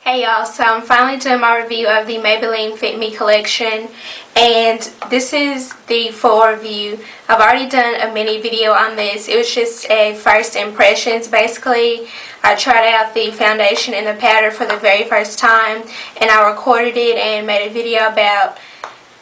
Hey y'all, so I'm finally doing my review of the Maybelline FitMe collection, and this is the full review. I've already done a mini video on this. It was just a first impressions. Basically, I tried out the foundation and the powder for the very first time, and I recorded it and made a video about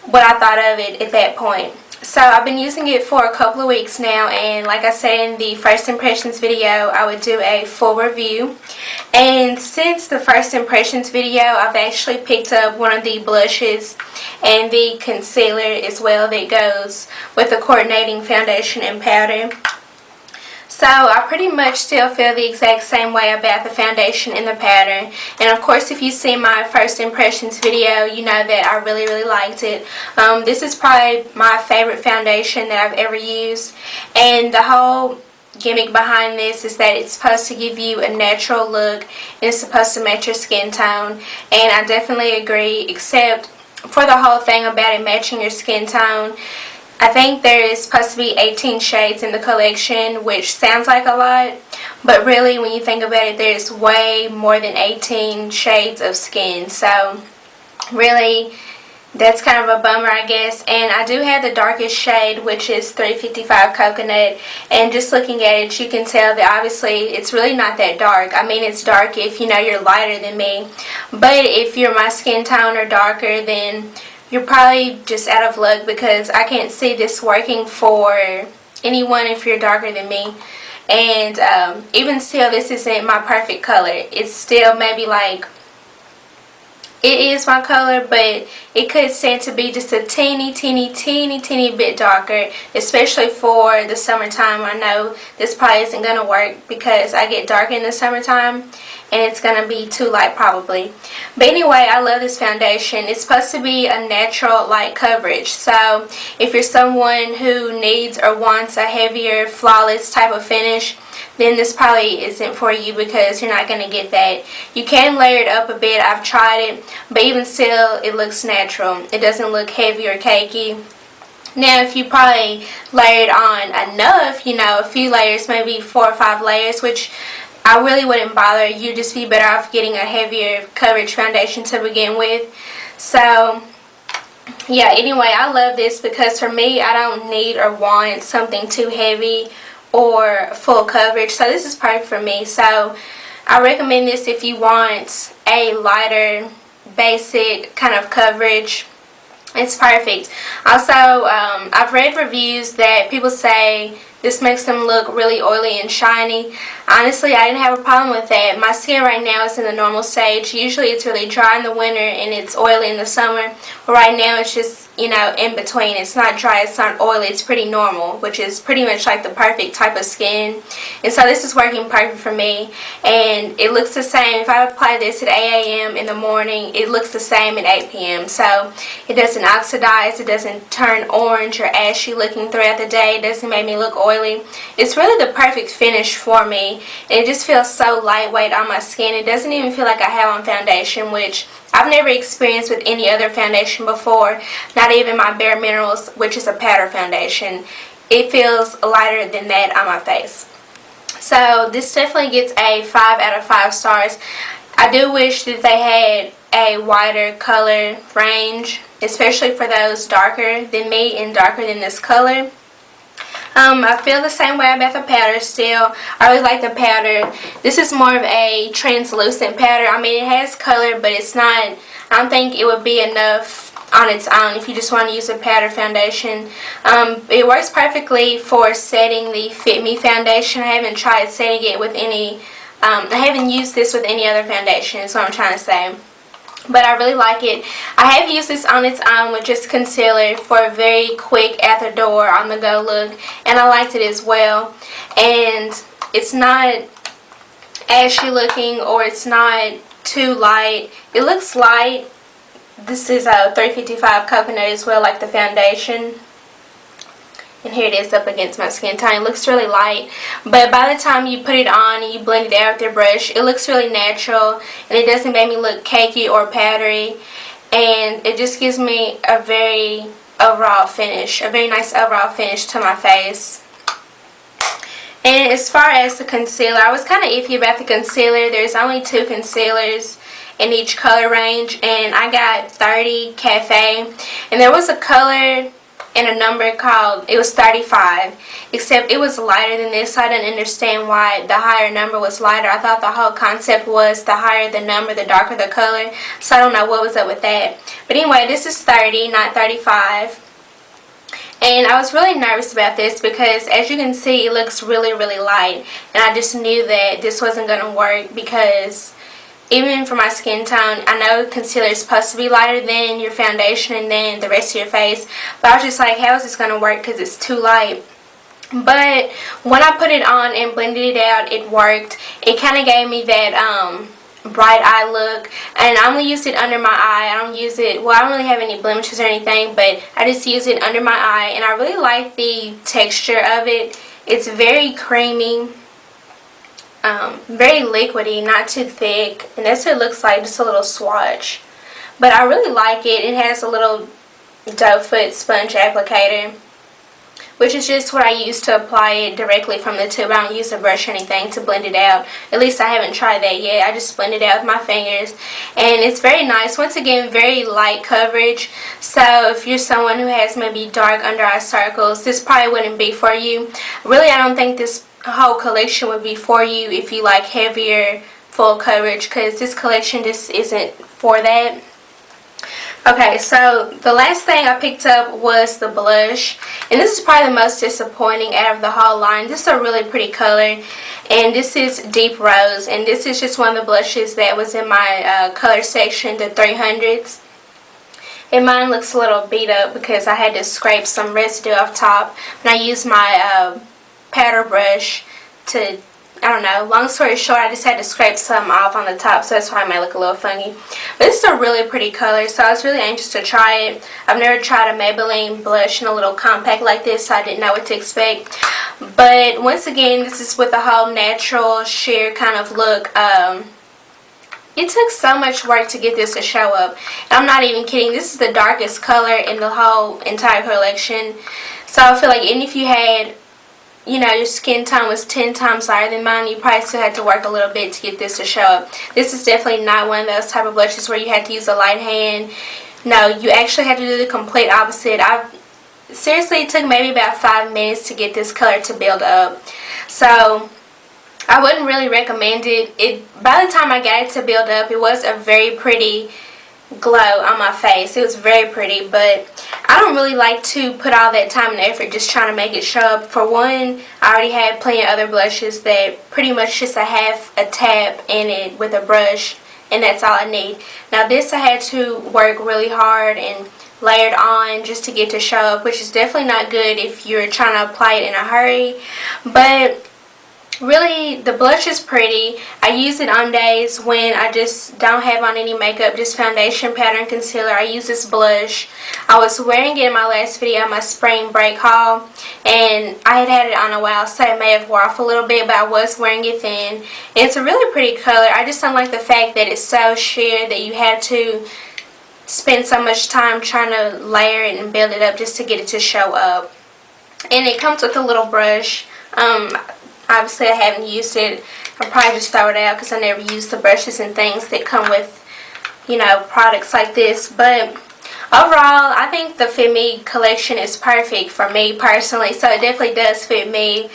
what I thought of it at that point. So I've been using it for a couple of weeks now, and like I said in the first impressions video, I would do a full review. And since the first impressions video, I've actually picked up one of the blushes and the concealer as well that goes with the coordinating foundation and powder. So I pretty much still feel the exact same way about the foundation and the powder. And of course, if you see my first impressions video, you know that I really liked it. This is probably my favorite foundation that I've ever used. And the whole gimmick behind this is that it's supposed to give you a natural look and it's supposed to match your skin tone. And I definitely agree, except for the whole thing about it matching your skin tone. I think there is supposed to be 18 shades in the collection, which sounds like a lot, but really when you think about it, there's way more than 18 shades of skin. So really, that's kind of a bummer, I guess. And I do have the darkest shade, which is 355 Coconut, and just looking at it, you can tell that obviously it's really not that dark. I mean, it's dark if you know you're lighter than me, but if you're my skin tone or darker, then you're probably just out of luck, because I can't see this working for anyone if you're darker than me. And even still, this isn't my perfect color. It's still maybe like, it is my color, but it could stand to be just a teeny bit darker, especially for the summertime. I know this probably isn't going to work because I get dark in the summertime and it's going to be too light probably. But anyway, I love this foundation. It's supposed to be a natural light coverage. So if you're someone who needs or wants a heavier, flawless type of finish, then this probably isn't for you, because you're not going to get that. You can layer it up a bit. I've tried it, but even still, it looks natural. It doesn't look heavy or cakey. Now, if you probably layer it on enough, you know, a few layers, maybe 4 or 5 layers, which I really wouldn't bother. You'd just be better off getting a heavier coverage foundation to begin with. So yeah, anyway, I love this because for me, I don't need or want something too heavy or full coverage, so this is perfect for me. So I recommend this if you want a lighter, basic kind of coverage. It's perfect. Also, I've read reviews that people say this makes them look really oily and shiny. Honestly, I didn't have a problem with that. My skin right now is in the normal stage. Usually it's really dry in the winter and it's oily in the summer. But right now it's just, you know, in between. It's not dry, it's not oily, it's pretty normal, which is pretty much like the perfect type of skin. And so this is working perfect for me. And it looks the same. If I apply this at 8 a.m. in the morning, it looks the same at 8 p.m. So it doesn't oxidize, it doesn't turn orange or ashy looking throughout the day, it doesn't make me look oily. It's really the perfect finish for me. And it just feels so lightweight on my skin. It doesn't even feel like I have on foundation, which I've never experienced with any other foundation before, not even my Bare Minerals, which is a powder foundation. It feels lighter than that on my face. So this definitely gets a 5 out of 5 stars. I do wish that they had a wider color range, especially for those darker than me and darker than this color. I feel the same way about the powder still. I really like the powder. This is more of a translucent powder. I mean, it has color, but it's not, I don't think it would be enough on its own if you just want to use a powder foundation. It works perfectly for setting the Fit Me foundation. I haven't tried setting it with any, I haven't used this with any other foundation, is what I'm trying to say. But I really like it. I have used this on its own with just concealer for a very quick at-the-door, on-the-go look, and I liked it as well. And it's not ashy looking, or it's not too light. It looks light. This is a 355 Coconut as well, like the foundation. And here it is up against my skin tone. It looks really light, but by the time you put it on and you blend it out with your brush, it looks really natural, and it doesn't make me look cakey or powdery, and it just gives me a very overall finish, a very nice overall finish to my face. And as far as the concealer, I was kind of iffy about the concealer. There's only 2 concealers in each color range, and I got 30 Cafe, and there was a color and a number called, it was 35, except it was lighter than this, so I didn't understand why the higher number was lighter. I thought the whole concept was the higher the number, the darker the color, so I don't know what was up with that. But anyway, this is 30, not 35. And I was really nervous about this because, as you can see, it looks really light, and I just knew that this wasn't going to work because even for my skin tone, I know concealer is supposed to be lighter than your foundation and then the rest of your face, but I was just like, how is this going to work because it's too light? But when I put it on and blended it out, it worked. It kind of gave me that bright eye look, and I only use it under my eye. I don't use it, well, I don't really have any blemishes or anything, but I just use it under my eye, and I really like the texture of it. It's very creamy, very liquidy, not too thick, and that's what it looks like, just a little swatch. But I really like it. It has a little doe foot sponge applicator, which is just what I use to apply it directly from the tube. I don't use a brush or anything to blend it out. At least I haven't tried that yet. I just blend it out with my fingers, and it's very nice. Once again, very light coverage, so if you're someone who has maybe dark under eye circles, this probably wouldn't be for you. Really, I don't think this whole collection would be for you if you like heavier full coverage, because this collection just isn't for that. Okay, so the last thing I picked up was the blush, and this is probably the most disappointing out of the whole line. This is a really pretty color, and this is Deep Rose, and this is just one of the blushes that was in my color section, the 300s. And mine looks a little beat up because I had to scrape some residue off top, and I used my powder brush to, I don't know, long story short, I just had to scrape some off on the top, so that's why it might look a little funny. But this is a really pretty color, so I was really anxious to try it. I've never tried a Maybelline blush in a little compact like this, so I didn't know what to expect. But once again, this is with a whole natural sheer kind of look. It took so much work to get this to show up, and I'm not even kidding. This is the darkest color in the whole entire collection, so I feel like even if you had, you know, your skin tone was 10 times lighter than mine, you probably still had to work a little bit to get this to show up. This is definitely not one of those type of blushes where you had to use a light hand. No, you actually had to do the complete opposite. Seriously, it took maybe about 5 minutes to get this color to build up. So I wouldn't really recommend it. By the time I got it to build up, it was a very pretty glow on my face. It was very pretty, but I don't really like to put all that time and effort just trying to make it show up. For one, I already had plenty of other blushes that pretty much just a half a tap in it with a brush, and that's all I need. Now this I had to work really hard and layer it on just to get to show up, which is definitely not good if you're trying to apply it in a hurry. But really, the blush is pretty. I use it on days when I just don't have on any makeup, just foundation, powder, and concealer. I use this blush. I was wearing it in my last video, my spring break haul, and I had it on a while, so it may have wore off a little bit, but I was wearing it then. And it's a really pretty color. I just don't like the fact that it's so sheer that you have to spend so much time trying to layer it and build it up just to get it to show up. And it comes with a little brush. Obviously, I haven't used it. I'll probably just throw it out because I never use the brushes and things that come with, you know, products like this. But overall, I think the Fit Me collection is perfect for me personally, so it definitely does fit me.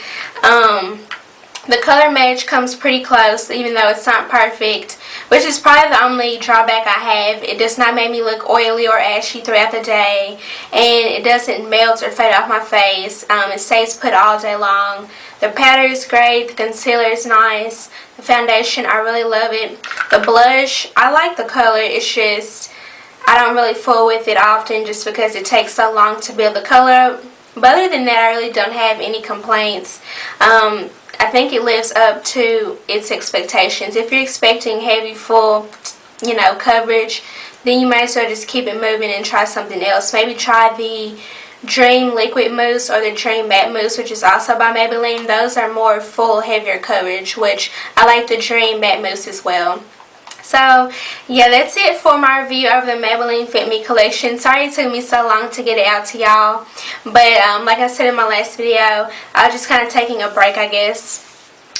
The color match comes pretty close, even though it's not perfect, which is probably the only drawback I have. It does not make me look oily or ashy throughout the day, and it doesn't melt or fade off my face. It stays put all day long. The powder is great, the concealer is nice, the foundation, I really love it. The blush, I like the color, it's just I don't really fool with it often just because it takes so long to build the color up. But other than that, I really don't have any complaints. I think it lives up to its expectations. If you're expecting heavy, full, you know, coverage, then you might as well just keep it moving and try something else. Maybe try the Dream Liquid Mousse or the Dream Matte Mousse, which is also by Maybelline. Those are more full, heavier coverage, which I like the Dream Matte Mousse as well. So yeah, that's it for my review of the Maybelline FitMe collection. Sorry it took me so long to get it out to y'all, but like I said in my last video, I was just kind of taking a break, I guess.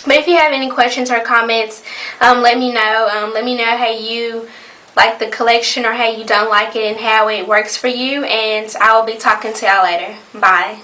But if you have any questions or comments, let me know. Let me know how you like the collection or how you don't like it and how it works for you, and I will be talking to y'all later. Bye.